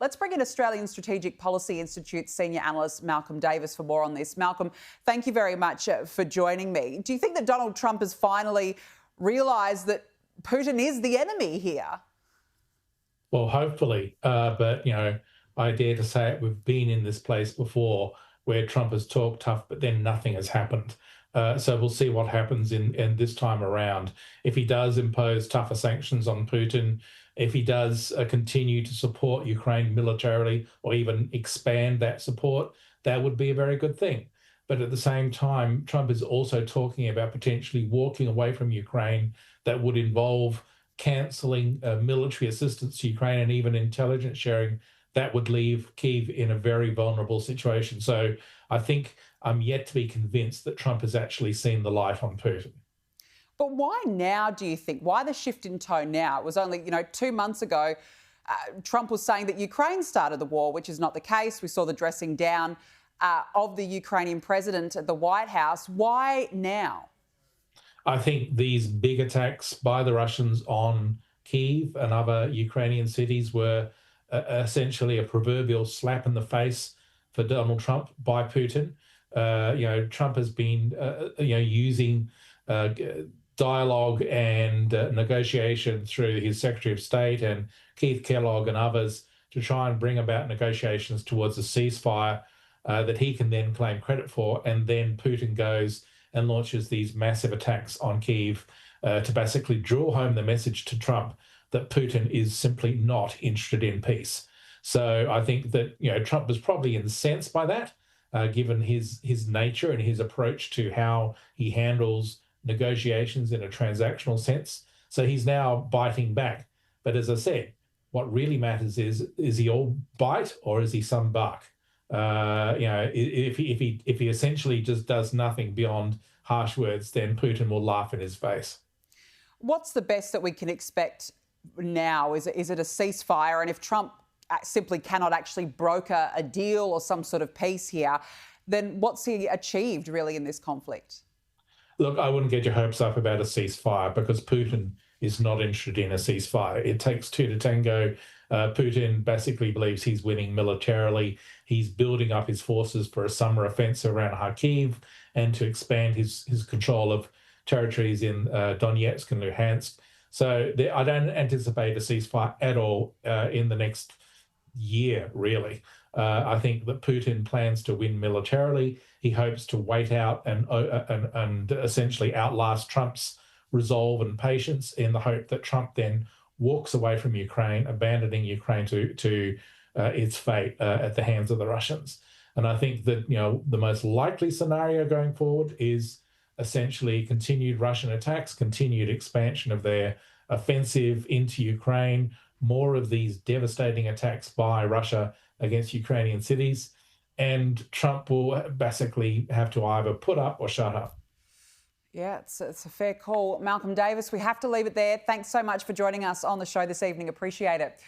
Let's bring in Australian Strategic Policy Institute senior analyst Malcolm Davis for more on this. Malcolm, thank you very much for joining me. Do you think that Donald Trump has finally realised that Putin is the enemy here? Well, hopefully, but I dare to say it. We've been in this place before, where Trump has talked tough, but then nothing has happened. So we'll see what happens in this time around. If he does impose tougher sanctions on Putin, if he does continue to support Ukraine militarily, or even expand that support, that would be a very good thing. But at the same time, Trump is also talking about potentially walking away from Ukraine. That would involve cancelling military assistance to Ukraine and even intelligence sharing. That would leave Kyiv in a very vulnerable situation. So I think I'm yet to be convinced that Trump has actually seen the light on Putin. But why now, do you think? Why the shift in tone now? It was only, 2 months ago, Trump was saying that Ukraine started the war, which is not the case. We saw the dressing down of the Ukrainian president at the White House. Why now? I think these big attacks by the Russians on Kyiv and other Ukrainian cities were essentially a proverbial slap in the face for Donald Trump by Putin. Trump has been, using dialogue and negotiation through his Secretary of State and Keith Kellogg and others to try and bring about negotiations towards a ceasefire that he can then claim credit for. And then Putin goes and launches these massive attacks on Kyiv to basically drill home the message to Trump that Putin is simply not interested in peace. So I think that Trump was probably incensed by that, given his nature and his approach to how he handles negotiations in a transactional sense. So he's now biting back. But as I said, what really matters is he all bite or is he some bark? If he essentially just does nothing beyond harsh words, then Putin will laugh in his face. What's the best that we can expect now? Is it a ceasefire? And if Trump simply cannot actually broker a deal or some sort of peace here, then what's he achieved really in this conflict? Look, I wouldn't get your hopes up about a ceasefire because Putin is not interested in a ceasefire. It takes two to tango. Putin basically believes he's winning militarily. He's building up his forces for a summer offensive around Kharkiv and to expand his control of territories in Donetsk and Luhansk. So I don't anticipate a ceasefire at all in the next year, really. I think that Putin plans to win militarily. He hopes to wait out and essentially outlast Trump's resolve and patience in the hope that Trump then walks away from Ukraine, abandoning Ukraine to its fate at the hands of the Russians. And I think that the most likely scenario going forward is essentially continued Russian attacks, continued expansion of their offensive into Ukraine, more of these devastating attacks by Russia against Ukrainian cities, and Trump will basically have to either put up or shut up. Yeah, it's a fair call. Malcolm Davis, we have to leave it there. Thanks so much for joining us on the show this evening. Appreciate it.